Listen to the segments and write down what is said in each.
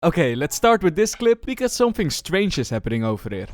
Okay, let's start with this clip because something strange is happening over here.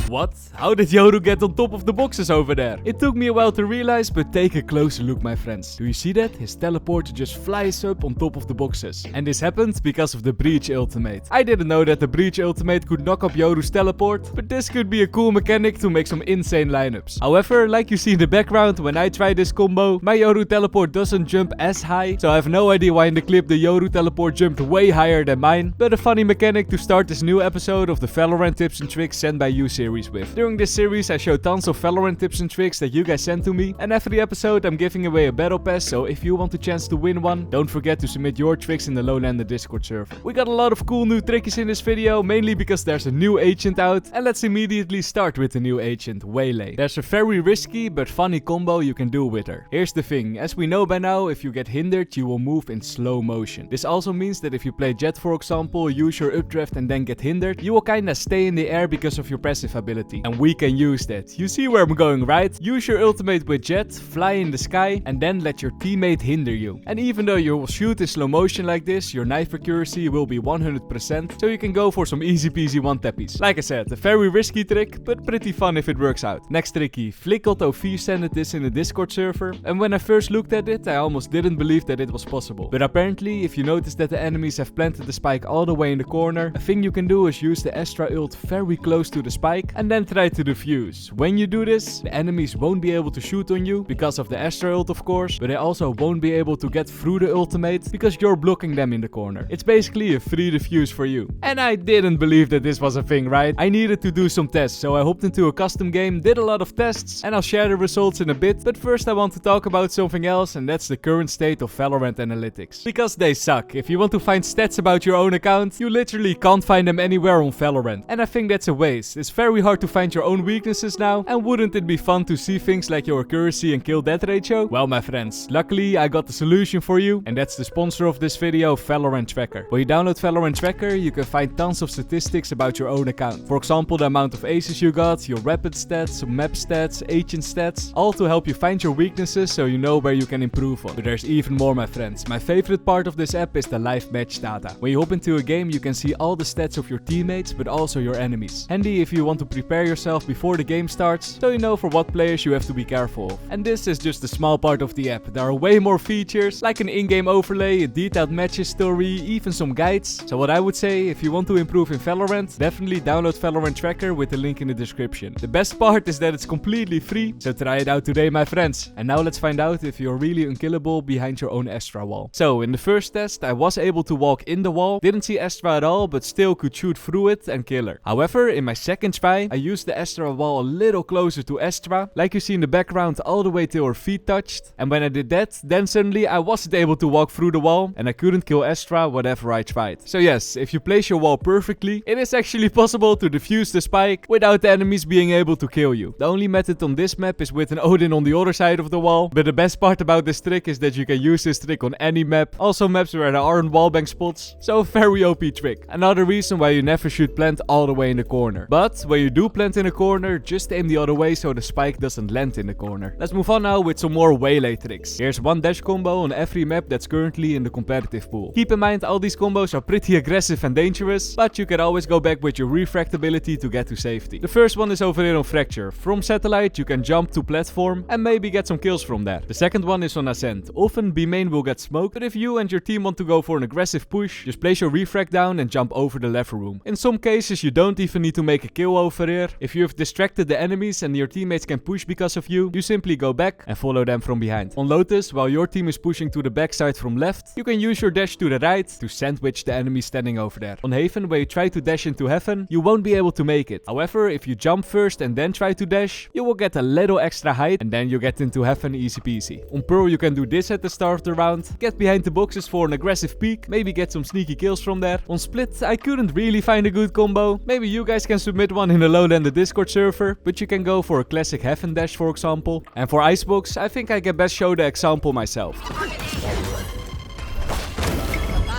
What? How did Yoru get on top of the boxes over there? It took me a while to realize, but take a closer look, my friends. Do you see that? His teleporter just flies up on top of the boxes. And this happened because of the Breach ultimate. I didn't know that the Breach ultimate could knock up Yoru's teleport, but this could be a cool mechanic to make some insane lineups. However, like you see in the background, when I try this combo, my Yoru teleport doesn't jump as high, so I have no idea why in the clip the Yoru teleport jumped way higher than mine, but a funny mechanic to start this new episode of the Valorant tips and tricks sent by you series with. During this series I show tons of Valorant tips and tricks that you guys send to me, and every episode I'm giving away a battle pass, so if you want a chance to win one, don't forget to submit your tricks in the MrLowlander Discord server. We got a lot of cool new tricks in this video, mainly because there's a new agent out, and let's immediately start with the new agent, Waylay. There's a very risky but funny combo you can do with her. Here's the thing, as we know by now, if you get hindered you will move in slow motion. This also means that if you play Jet for example, use your updraft and then get hindered, you will kinda stay in the air because of your passive ability. And we can use that. You see where I'm going, right? Use your ultimate with Jet, fly in the sky, and then let your teammate hinder you. And even though you will shoot in slow motion like this, your knife accuracy will be 100%, so you can go for some easy peasy one-tappies. Like I said, a very risky trick, but pretty fun if it works out. Next tricky, FlickAuto sent this in the Discord server, and when I first looked at it, I almost didn't believe that it was possible. But apparently, if you notice that the enemies have planted the spike all the way in the corner, a thing you can do is use the Astra ult very close to the spike, and then try to defuse. When you do this, the enemies won't be able to shoot on you because of the Astra ult of course, but they also won't be able to get through the ultimate because you're blocking them in the corner. It's basically a free defuse for you. And I didn't believe that this was a thing, right? I needed to do some tests, so I hopped into a custom game, did a lot of tests, and I'll share the results in a bit, but first I want to talk about something else, and that's the current state of Valorant analytics. Because they suck. If you want to find stats about your own account, you literally can't find them anywhere on Valorant. And I think that's a waste. It's very hard to find your own weaknesses now, and wouldn't it be fun to see things like your accuracy and kill death ratio? Well, my friends, luckily I got the solution for you, and that's the sponsor of this video, Valorant Tracker. When you download Valorant Tracker, you can find tons of statistics about your own account. For example, the amount of aces you got, your weapon stats, map stats, agent stats, all to help you find your weaknesses so you know where you can improve on. But there's even more, my friends. My favorite part of this app is the live match data. When you hop into a game, you can see all the stats of your teammates, but also your enemies. Handy if you want to prepare yourself before the game starts, so you know for what players you have to be careful of. And this is just a small part of the app. There are way more features, like an in-game overlay, a detailed matches story, even some guides. So what I would say, if you want to improve in Valorant, definitely download Valorant Tracker with the link in the description. The best part is that it's completely free, so try it out today, my friends. And now let's find out if you're really unkillable behind your own Astra wall. So in the first test, I was able to walk in the wall, didn't see Astra at all, but still could shoot through it and kill her. However, in my second try, I used the Astra wall a little closer to Astra, like you see in the background, all the way till her feet touched. And when I did that, then suddenly I wasn't able to walk through the wall, and I couldn't kill Astra whatever I tried. So yes, if you place your wall perfectly, it is actually possible to defuse the spike without the enemies being able to kill you. The only method on this map is with an Odin on the other side of the wall, but the best part about this trick is that you can use this trick on any map, also maps where there aren't wallbang spots, so very OP trick. Another reason why you never should plant all the way in the corner. But when you do plant in a corner, just aim the other way so the spike doesn't land in the corner. Let's move on now with some more Waylay tricks. Here's one dash combo on every map that's currently in the competitive pool. Keep in mind all these combos are pretty aggressive and dangerous, but you can always go back with your refract ability to get to safety. The first one is over here on Fracture. From satellite you can jump to platform and maybe get some kills from there. The second one is on Ascent. Often B main will get smoked, but if you and your team want to go for an aggressive push, just place your refract down and jump over the lever room. In some cases you don't even need to make a kill over here. If you have distracted the enemies and your teammates can push because of you, you simply go back and follow them from behind. On Lotus, while your team is pushing to the backside from left, you can use your dash to the right to sandwich the enemy standing over there. On Haven, where you try to dash into Heaven, you won't be able to make it. However, if you jump first and then try to dash, you will get a little extra height and then you get into Heaven easy peasy. On Pearl, you can do this at the start of the round, get behind the boxes for an aggressive peek, maybe get some sneaky kills from there. On Split, I couldn't really find a good combo. Maybe you guys can submit one in the MrLowlander Discord server, but you can go for a classic Heaven dash for example. And for Icebox, I think I can best show the example myself.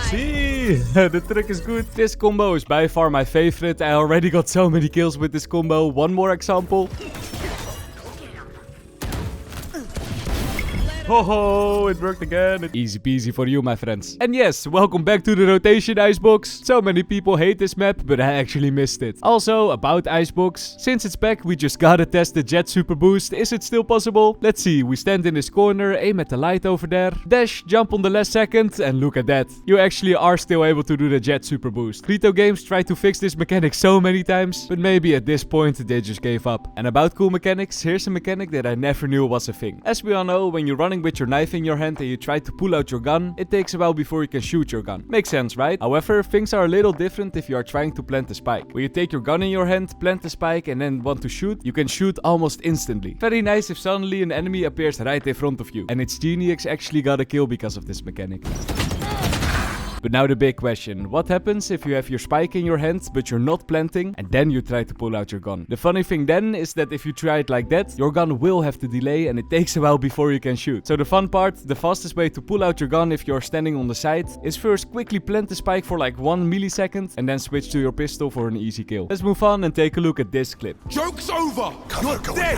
See, the trick is good. This combo is by far my favorite. I already got so many kills with this combo. One more example. Oh, it worked again. Easy peasy for you, my friends. And yes, welcome back to the rotation icebox. So many people hate this map, but I actually missed it. Also, about icebox, since it's back, we just gotta test the jet super boost. Is it still possible? Let's see. We stand in this corner, aim at the light over there, dash, jump on the last second, and look at that. You actually are still able to do the jet super boost. Krito Games tried to fix this mechanic so many times, but maybe at this point they just gave up. And about cool mechanics, here's a mechanic that I never knew was a thing. As we all know, when you're running with your knife in your hand and you try to pull out your gun, it takes a while before you can shoot your gun. Makes sense, right? However, things are a little different if you are trying to plant a spike. When you take your gun in your hand, plant the spike, and then want to shoot, you can shoot almost instantly. Very nice if suddenly an enemy appears right in front of you. And its Geniacs actually got a kill because of this mechanic. But now the big question, what happens if you have your spike in your hand, but you're not planting, and then you try to pull out your gun? The funny thing then is that if you try it like that, your gun will have to delay and it takes a while before you can shoot. So the fun part, the fastest way to pull out your gun if you're standing on the side, is first quickly plant the spike for like 1 millisecond, and then switch to your pistol for an easy kill. Let's move on and take a look at this clip. Joke's over! You're dead!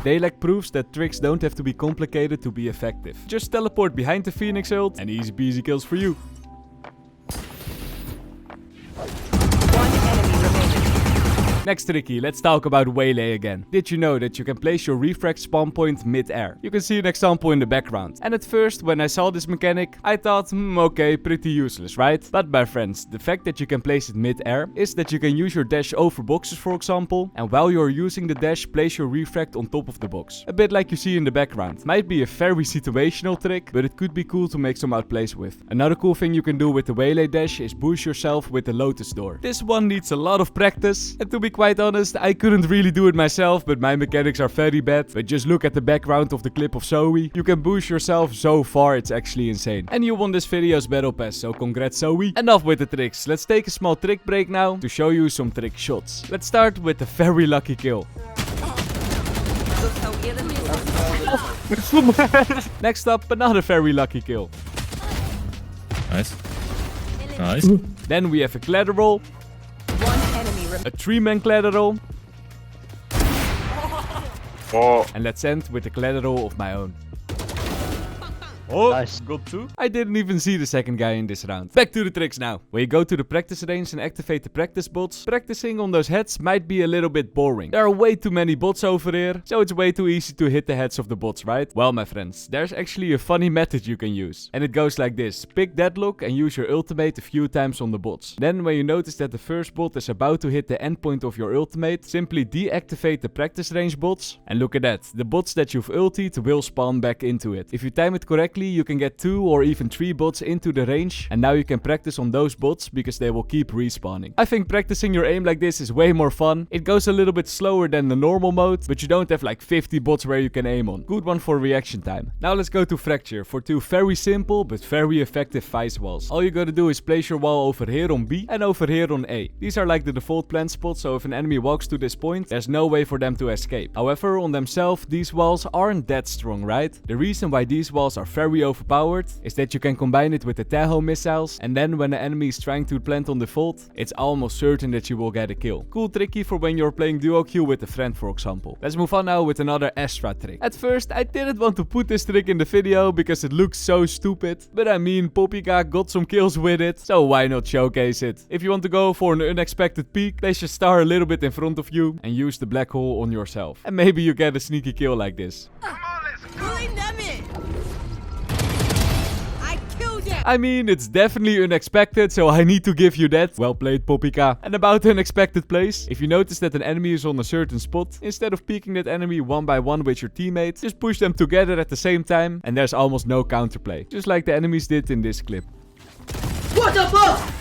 Daylag proves that tricks don't have to be complicated to be effective. Just teleport behind the Phoenix ult, and easy peasy kills for you. Next tricky, let's talk about Waylay again. Did you know that you can place your refract spawn point mid-air? You can see an example in the background. And at first, when I saw this mechanic, I thought, okay, pretty useless, right? But my friends, the fact that you can place it mid-air is that you can use your dash over boxes, for example, and while you're using the dash, place your refract on top of the box. A bit like you see in the background. Might be a very situational trick, but it could be cool to make some outplays with. Another cool thing you can do with the Waylay dash is boost yourself with the Lotus door. This one needs a lot of practice, and to be quite honest, I couldn't really do it myself, but my mechanics are very bad. But just look at the background of the clip of Zoe. You can boost yourself so far, it's actually insane. And you won this video's battle pass, so congrats Zoe. Enough with the tricks, let's take a small trick break now to show you some trick shots. Let's start with a very lucky kill. Next up, another very lucky kill. Nice. Nice. Then we have a collateral. A 3-man collateral. Oh. And let's end with a collateral of my own. Oh, nice. Got 2. I didn't even see the second guy in this round. Back to the tricks now. When you go to the practice range and activate the practice bots, practicing on those heads might be a little bit boring. There are way too many bots over here, so it's way too easy to hit the heads of the bots, right? Well, my friends, there's actually a funny method you can use. And it goes like this. Pick Deadlock and use your ultimate a few times on the bots. Then when you notice that the first bot is about to hit the endpoint of your ultimate, simply deactivate the practice range bots. And look at that. The bots that you've ultied will spawn back into it. If you time it correctly, you can get 2 or even 3 bots into the range, and now you can practice on those bots because they will keep respawning. I think practicing your aim like this is way more fun. It goes a little bit slower than the normal mode, but you don't have like 50 bots where you can aim on. Good one for reaction time. Now let's go to Fracture for 2 very simple but very effective Vice walls. All you gotta do is place your wall over here on B and over here on A. These are like the default plant spots, so if an enemy walks to this point, there's no way for them to escape. However, on themselves, these walls aren't that strong, right? The reason why these walls are very overpowered is that you can combine it with the Tahoe missiles, and then when the enemy is trying to plant on default, it's almost certain that you will get a kill. Cool tricky for when you're playing duo queue with a friend, for example. Let's move on now with another Astra trick. At first, I didn't want to put this trick in the video because it looks so stupid, but I mean, Popika got some kills with it, so why not showcase it? If you want to go for an unexpected peek, place your star a little bit in front of you and use the black hole on yourself. And maybe you get a sneaky kill like this. I mean, it's definitely unexpected, so I need to give you that. Well played, Popika. And about the unexpected place, if you notice that an enemy is on a certain spot, instead of peeking that enemy one by one with your teammates, just push them together at the same time, and there's almost no counterplay. Just like the enemies did in this clip. What the fuck?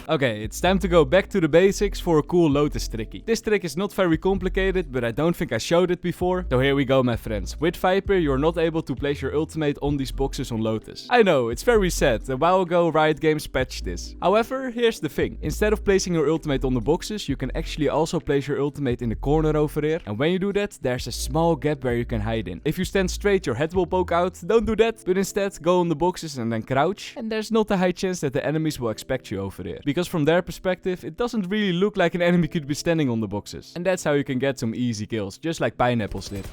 Okay, it's time to go back to the basics for a cool Lotus tricky. This trick is not very complicated, but I don't think I showed it before. So here we go, my friends. With Viper, you're not able to place your ultimate on these boxes on Lotus. I know, it's very sad. A while ago, Riot Games patched this. However, here's the thing. Instead of placing your ultimate on the boxes, you can actually also place your ultimate in the corner over here. And when you do that, there's a small gap where you can hide in. If you stand straight, your head will poke out. Don't do that, but instead go on the boxes and then crouch. And there's not a high chance that the enemies will expect you over here. Because from their perspective, it doesn't really look like an enemy could be standing on the boxes. And that's how you can get some easy kills, just like Pineapples did.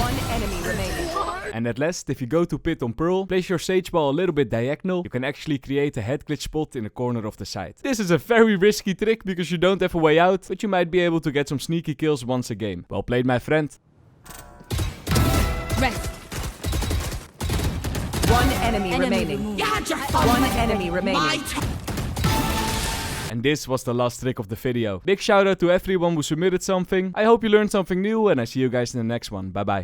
One enemy remaining. And at last, if you go to pit on Pearl, place your sage ball a little bit diagonal, you can actually create a head glitch spot in the corner of the site. This is a very risky trick because you don't have a way out, but you might be able to get some sneaky kills once a game. Well played, my friend. Rest. One enemy remaining. One enemy remaining. And this was the last trick of the video. Big shout out to everyone who submitted something. I hope you learned something new and I see you guys in the next one. Bye bye.